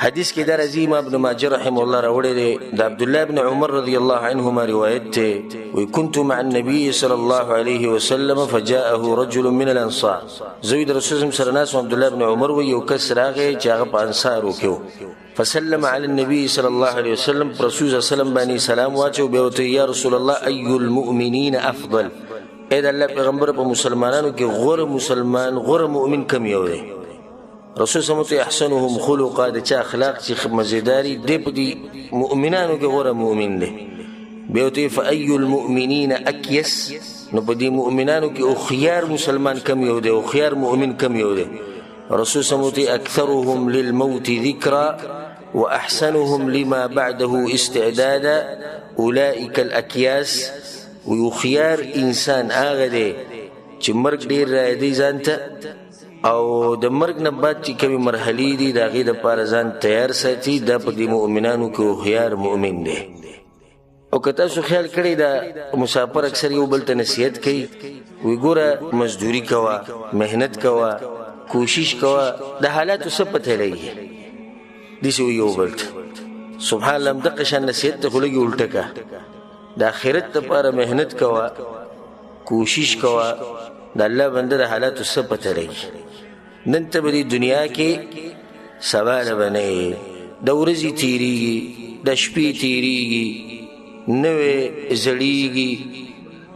حدیث کې در عظیم ابن ماجه رحم الله راوړی دی د عبد الله بن عمر رضی الله عنهما روایت ته وی كنت مع النبي صلى الله عليه وسلم فجاءه رجل من الانصار زوید رسول سره ناس عبد الله بن عمر وی یو کس راغی چې هغه په انصارو کې فسلم على النبي صلى الله عليه وسلم رسول صلی الله علیه وسلم باندې سلام واچو به وته یا رسول الله اي المؤمنين افضل اې د الله پیغمبر په مسلمانانو کې غوره مسلمان غوره مؤمن کم یو دی رسول سمت احسنهم خلقا د چا اخلاق چې مزیداری دی په دي مؤمنانو کې غوره مؤمن دی بيوتي فأي المؤمنين أكيس نبدي مؤمنانو کې او خيار مسلمان کم یو دی او خيار مؤمن کم یو دی رسول سمت اكثرهم للموت ذكرا واحسنهم لما بعده استعدادا اولئك الاكياس ويخيار انسان هغه دی چې مرګ ډیر راځي ځانته او د مرګ نه بعد چې کومه مرحله دي دا غي د پاره ځان تیار ساتي د په مؤمنانو کې خيار مؤمن دي او کته سو خیال کړی دا مسافر اکثر یو بل ته نصیحت کوي وی ګوره مزدوری کوا مهنت کوا کوشش کوا د حالاتو څه پته لګي دي سو یو بل سبحان الله دغه شان نصیحت ته خلګي الټه کا د اخرت لپاره مهنت کوا کوشش کوا د الله بنده د حالاتو څه پته لګي نن ته په دنیا کې سوال بنئ د ورځې تیریږي د شپې تیریږي نوې زړیږي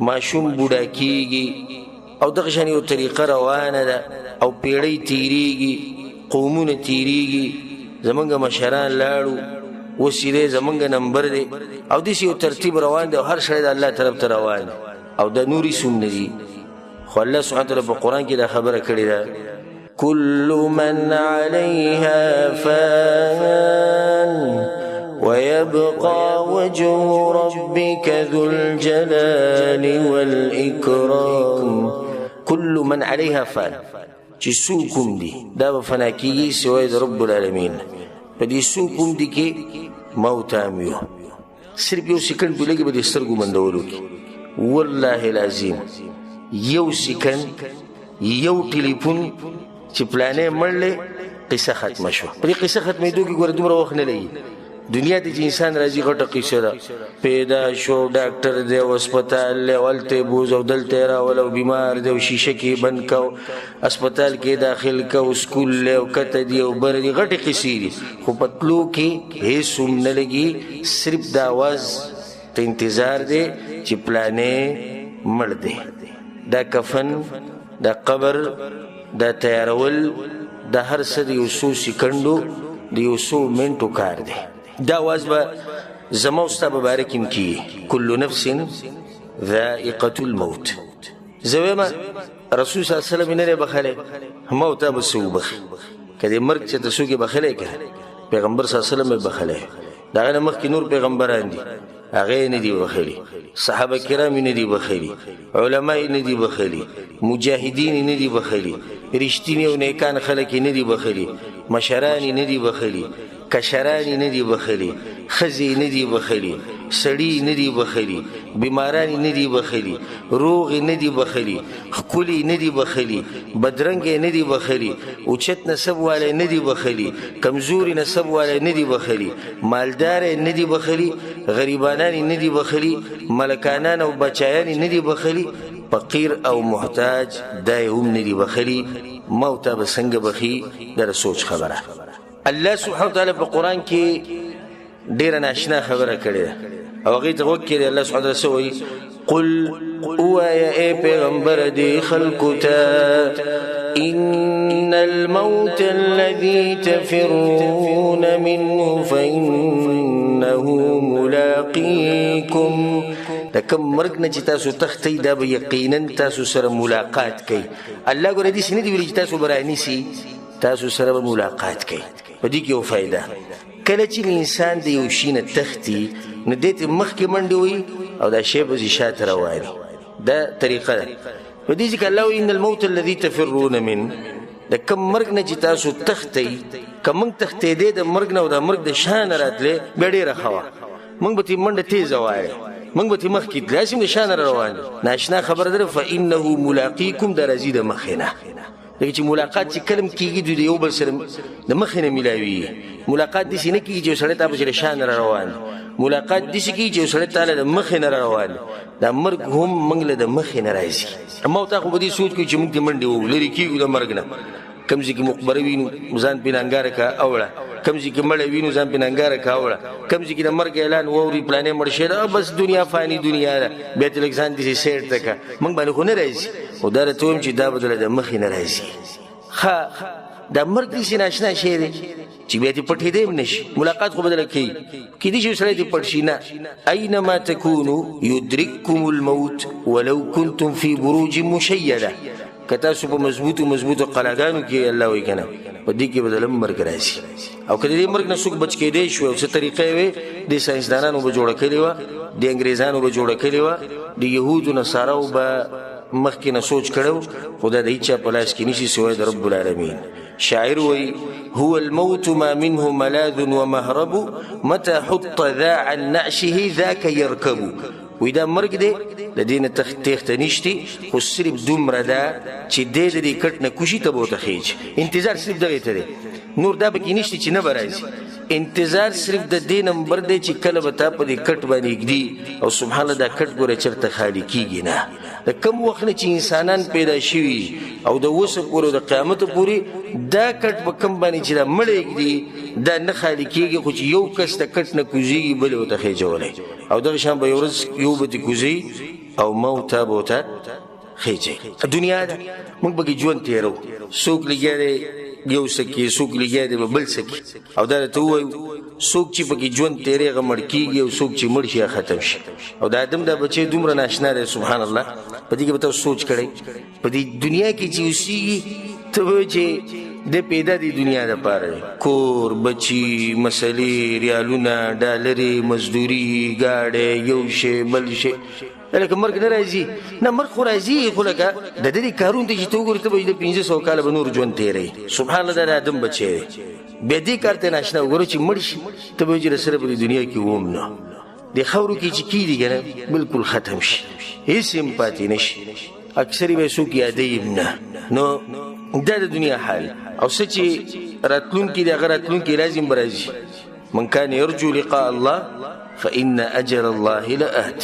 ماشوم بوډا کیږي او دغه شان یو طریقه روانه ده او پیړۍ تیریږي قومونه تیریږي زمونږ مشران لاړو وسیله زمونږ نمبر دی او دې یو ترتیب روان دی او هر شی د الله طرف ته روان او د نوري سنت دي خو الله سبحانه وتعالى په قران کې دا خبره کړې ده كل من عليها فان ويبقى وجه ربك ذو الجلال والإكرام كل من عليها فان چې سوکم دي دا به فنا کیږي سوای د رب العالمین په دې سوکم دي کې موت امیو صرف یو سکند په لګي به سترګو مندولو کې والله العظیم یو سکند یو ټلیفون چې پلانې مړلې قصه ختمه شو په قصه ختمېدو کې ګوره دومره وخت نه لګي دنیا د انسان راځي غټه قصه ده پیدا شو ډاکټر دی هسپتال له ولته بوز او دلته را ولو بیمار دی او شیشه کې بند کو هسپتال کې داخل کو سکول له کته دی او بر دی غټه قصې دي خو پتلو کې هیڅ نه لګي صرف دا आवाज ته انتظار دی چې پلانې مړ دی دا کفن دا قبر دا تیارول دا هر څه د یو څو سکندو د یو څو منټو کار دی دا आवाज به زما واستاب مبارکم کی کل نفس ذائقه الموت زویما رسول صلی الله علیه وسلم نه بخله موت به سو بخ کله مرګ چې تاسو کې بخله کې پیغمبر صلی الله علیه وسلم بخله دا نه مخ کې نور پیغمبران دي هغه نه دی بخلی صحابه کرام نه دی بخلی علما نه دی بخلی مجاهدین نه دی بخلی رښتینی او نیکان خلک نه دی بخلی مشران نه دی بخلی کشران نه دی بخلی خزی نه دی بخلی سړی نه دی بخلی بیماران نه دی بخلی روغ نه دی بخلی خکلی نه دی بخلی بدرنګ نه دی بخلی اوچت نسب والے نه دی بخلی کمزوري نسب والے نه دی بخلی مالدار نه دی بخلی غریبانان نه دی بخلی ملکانان او بچایان نه دی بخلی فقیر او محتاج دای هم نه دی بخلی موت به څنګه بخي در سوچ خبره الله سبحانه وتعالى په قران کې ډیر ناشنا خبره کړې او هغه ته وکړي الله سبحانه وتعالى سوې قل او يا پیغمبر دي خلقتا ان الموت الذي تفرون منه فانه ملاقيكم لکه مرګ نه چې تاسو تختې دا به یقینا تاسو سره ملاقات کوي الله ګورې دې سینې دی ویل چې تاسو برانی سي تاسو سره ملاقات کوي په دې کې یو فائدہ کله چې انسان د یو شي نه تختی نه دې مخکې منډي وي او دا شی به شاته رواني دا طریقه ده په دې کې الله ان الموت الذي تفرون من د کوم مرګ نه چې تاسو تختی کوم تختې دې د مرګ نه او د مرګ د شان راتلې ډېر راخوا موږ به منډه تیز وایي موږ به مخ کې لازم نشان روان ناشنا خبر در فانه ملاقيكم درزيد مخنا لکه چې ملاقات چې کلم کېږي د یو بل سره د مخې نه میلاوي ملاقات داسې نه کېږي چې یو سړی تا پسې له شا نه را روان ملاقات داسې کېږي چې یو سړی تا له د مخې نه را روان دا مرګ هم موږ له د مخې نه راځي ما او تا خو په دې سوچ کوي چې موږ دې منډې وو لرې کېږو د مرګ نه کم ځای کې مقبره وینو ځان پې ننګاره کا اوړه کم ځای کې مړی وینو ځان پې ننګاره کا اوړه کم ځای کې د مرګ اعلان واوري پلانې مړ شوی ده بس دنیا فاني دنیا ده بیا ته لږ ځان داسې سیټ ته که موږ باندې خو نه راځي خو دا راته وایم چې دا به دله د مخې نه راځي ښه دا مرګ داسې ناشنا شی دی چې بیا دې پټېدی هم نه شي ملاقات خو به دله کوي کېدای شي سړی دې پټ شي نه اینما تکونو یدرککم الموت ولو کنتم فی بروج مشیده که تاسو په مضبوطو قلاګانو کې الله وایي که نه په دې کې به دله مرګ راشي او که د دې مرګ نه څوک بچ کېدی شو او څه طریقه یې وې د ساینسدانانو به جوړه کړې وه د انګریزانو به جوړه کړې وه د یهودو نصاراو به مخکې نه سوچ کړو خو دا د هیچ چا په لاس کې نشي سوای د رب العالمین شاعر وایي هو الموت ما منه ملاذ ومهرب متى حط ذا عن نعشه ذاك يركب وی دا مرګ دی د دې نه تېښته نشتي خو صرف دومره ده چې دی د دې کټ نه کوشي ته به ورته خیج انتظار صرف دغې ته دی نور دا پکې نشته چې نه به راځي انتظار صرف د دې نمبر دی چې کله به تا په دې کټ باندې ږدي او سبحان الله دا کټ ګوره چېرته خالي کېږي نه د کم وخت نه چې انسانان پیدا شوي او د اوسه پورې او د قیامته پورې دا کټ په کم باندې چې دا مړی ږدي دا نه خالي کېږي خو چې یو کس د کټ نه کوزېږي بل یې ورته خیجولی او دغه شان به یو ورځ یو به دې کوزي او موته به ورته خیجي دنیا ده موږ پکې ژوند تېرو څوک لګیا دی یو سکي څوک لګیا دی به بل سکي او دا راته ووایو څوک چې پکې ژوند تېرې هغه مړ کېږي او څوک چې مړ شي هغه ختم شي او د آدم دا بچی دومره ناشنا دی سبحان الله په دې کې به تاسو سوچ کړئ په دې دنیا کې چې اوسېږي ته به چې د پیدا دی دنیا دپاره کور بچي مسلې ریالونه ډالرې مزدوري ګاډی یو شی بل شی لکه مرګ نه راځي نه مرګ خو راځي خو لکه د دې کارونه ته چې ته وګورې ته به د 500 کاله به نور ژوند تېروي سبحان الله دا د آدم بچی دی بیا دې کار ته ناشنا وګورو چې مړ شي ته به وایي چې سره په دې دنیا کې وم نه د خاورو کې چې کېږي که نه بلکل ختم شي هېڅ هم پاتې نه شي اکثر به څوک یادوي هم نه نو دا د دنیا حال او څه چې راتلونکي دی هغه راتلونکي لازم به راځي من کان یرجو لقاء الله فإن أجل الله لآت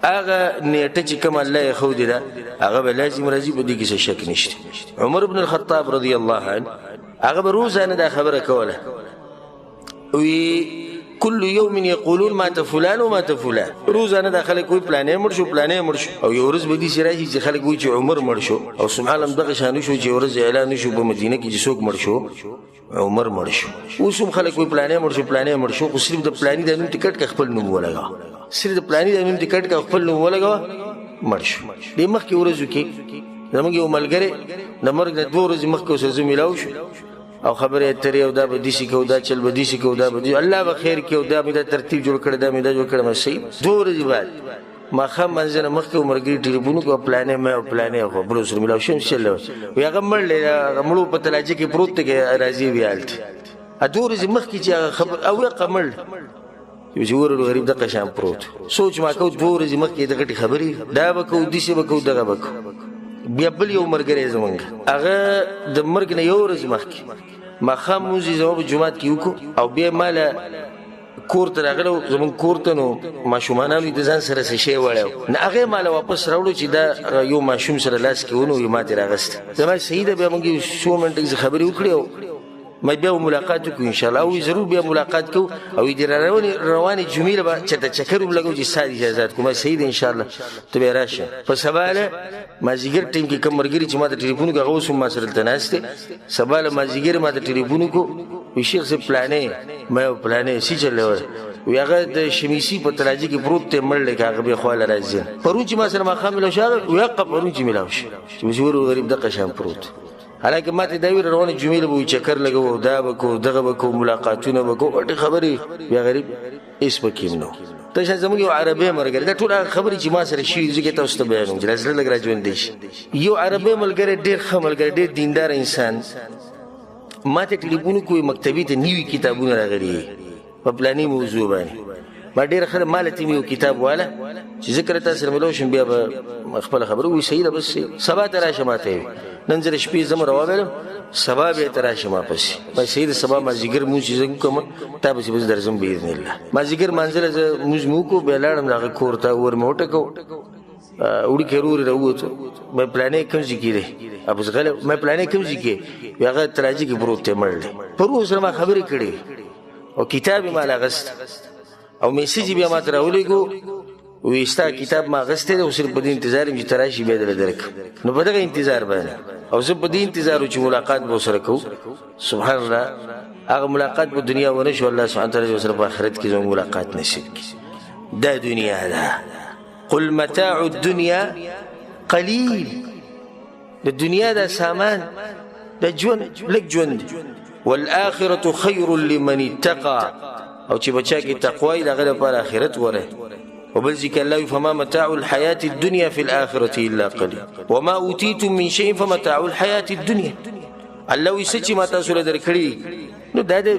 هغه نیټه چې کوم الله یې ښودې ده هغه به لازم راځي په دې کې څه شک نشته عمر بن الخطاب رضی الله عنه هغه به روزانه دا خبره کوله وی كل يوم يقولون مات فلان ومات فلان روزانه دا خلک وي پلانې مړ شو پلانې مړ شو او یو ورځ به داسې راشي چې خلک وایي چې عمر مړ شو او سبحان الله دغه شان شو چې یو ورځ اعلان شو په مدینه کې چې څوک مړ شو عمر مړ شو اوس هم خلک وایي پلانې مړ شو پلانې مړ شو خو صرف د پلاني د نوم ټکټ که خپل نوم ولګوه صرف د پلاني د نوم ټکټ که خپل نوم ولګوه مړ شو دې مخکې ورځو کې زموږ یو ملګری د مرګ نه 2 ورځې مخکې ورسره زه میلاو شو او خبرې اترې او دا به داسې کوو دا چل به داسې کوو دا به الله به خیر کړي او دا مې دا ترتیب جوړ کړی دا مې دا جوړ کړی مې صحیح 2 ورځې بعد ماښام منځه نه مخکې ملګري ټلیفون وکړو پلانې مې او پلانې خو بل سره میلاو شو انشاءالله وایي هغه مړ دی هغه مړو په تلاجه کې پروت دی راځي وي هلته 2 ورځې مخکې چې هغه خبر او هغه مړ چې ورور غریب دغه شان پروت سوچ ما کوو 2 ورځې مخکې د غټې خبرې دا به کوو داسې به کوو دغه به کوو بیا بل یو ملګری زمونږ هغه د مرګ نه 1 ورځ مخکې ماښام مونځ یې زما په جومات کې وکړو او بیا ماله کور ته راغلی زمونږ کور ته نو ماشومانانو یې د ځان سره څه شی وړی نو هغه یې ماله واپس راوړو چې دا یو ماشوم سره لاس کې ونیو ما ترې راغسته زما صحیح ده بیا موږ یو څو منټه کې خبرې وکړې او ما بیا ملاقات وکړو انشاءالله او ضرور بیا ملاقات کوو او د روانې جمعې له به چېرته چکر هم لګو چې ستا د اجازات کوم صحیح ده انشاءالله ته بیا راشه په سبا له مازدیګر ټیم کې کوم ملګري چې ما ته ټلیفون وکړو هغه اوس هم ما سره دلته ناست دی سبا له مازدیګر ما ته ټلیفون وکړو وایي شیخ صاحب پلانې ما یو پلانې څه چلی وی وی هغه د شمیسي په تلاجي کې پروت دی مړ دی که هغه بیا خواله راځي پرون چې ما سره ماښام میلاو شو هغه وی حقه پرون چې میلاو شو چې مشهور غریب دغه شان پروت حالانکه ما ته دا ویل روانې جمعې له به وي چکر لګو دا به کوو دغه به کوو ملاقاتونه به کوو غټې خبرې بیا غریب هېڅ پکې هم نه و ته شاید زموږ یو عربی ملګری دا ټول هغه خبرې چې ما سره شوي زه کې تاسو ته بیانوم چې دا زړه لږ را ژوندی شي یو عربی ملګری ډېر ښه ملګری ډېر دیندار انسان ما ته ټلیفون وکړو مکتبې ته نوي کتابونه راغلي په پلاني موضوع باندې ما ډېر ښه ماله ته مې یو کتاب واله چې ذکر تاسو سره ملو شم بیا به خپل خبره وي صحیح ده بس سبا ته راشه ماته نن زه شپې زم راوړم سبا به ته راشه ما پسې بس صحیح ده سبا ما زیګر مو چې کوم تا به بس درځم باذن الله ما زیګر منزل زه مو کو به لاړم دغه کور ته ور موټه کو وړي کېرور راوته مې پلانې کوم ځکیره ابو زغله مې پلانې کوم ځکه هغه تراجی کې بروته مړل پرو سره ما خبرې کړې او کتاب ما لاغست او میسیج بیا ما تراولېګو وېستا کتاب ما غسته او صرف په دې انتظار چې تراشي به درک نو په دغه انتظار باندې او زه په دې انتظار چې ملاقات به سره کو سبحان الله هغه ملاقات په دنیا ونه شو الله سبحانه تعالی سره په آخرت کې زموږ ملاقات نصیب کړي دا دنیا ده قل متاع الدنيا قليل د دنیا دا سامان د ژوند لږ ژوند والآخرة خير لمن اتقى او چې بچا کې تقوی دغه لپاره آخرت وره وبل ذكر الله فما متاع الحياة الدنيا في الآخرة إلا قليل وما أوتيتم من شيء فمتاع الحياة الدنيا الله يسچ ما تاسو له درکړي نو دا د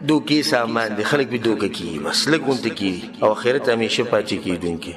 دوکي سامان دي خلک به دوکه کی بس لګونته کی او آخرت همیشه پاتې کیدونکي